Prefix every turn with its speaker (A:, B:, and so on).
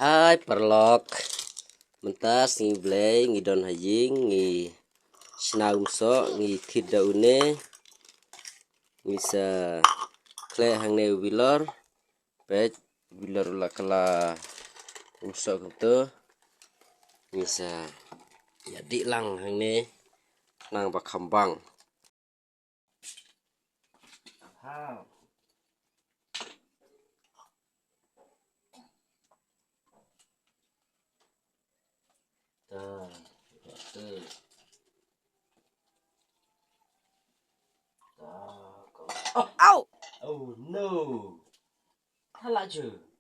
A: Hai perlok mentas ngi blay ngi don iing ngi shna umsoh ngi thịt đậu nê ngi sa kle hang ne wilor pet wilor la kala umsoh kunto ngi sa ya di lang hang ne nang ba khambang Oh, oh no. Thala chưa?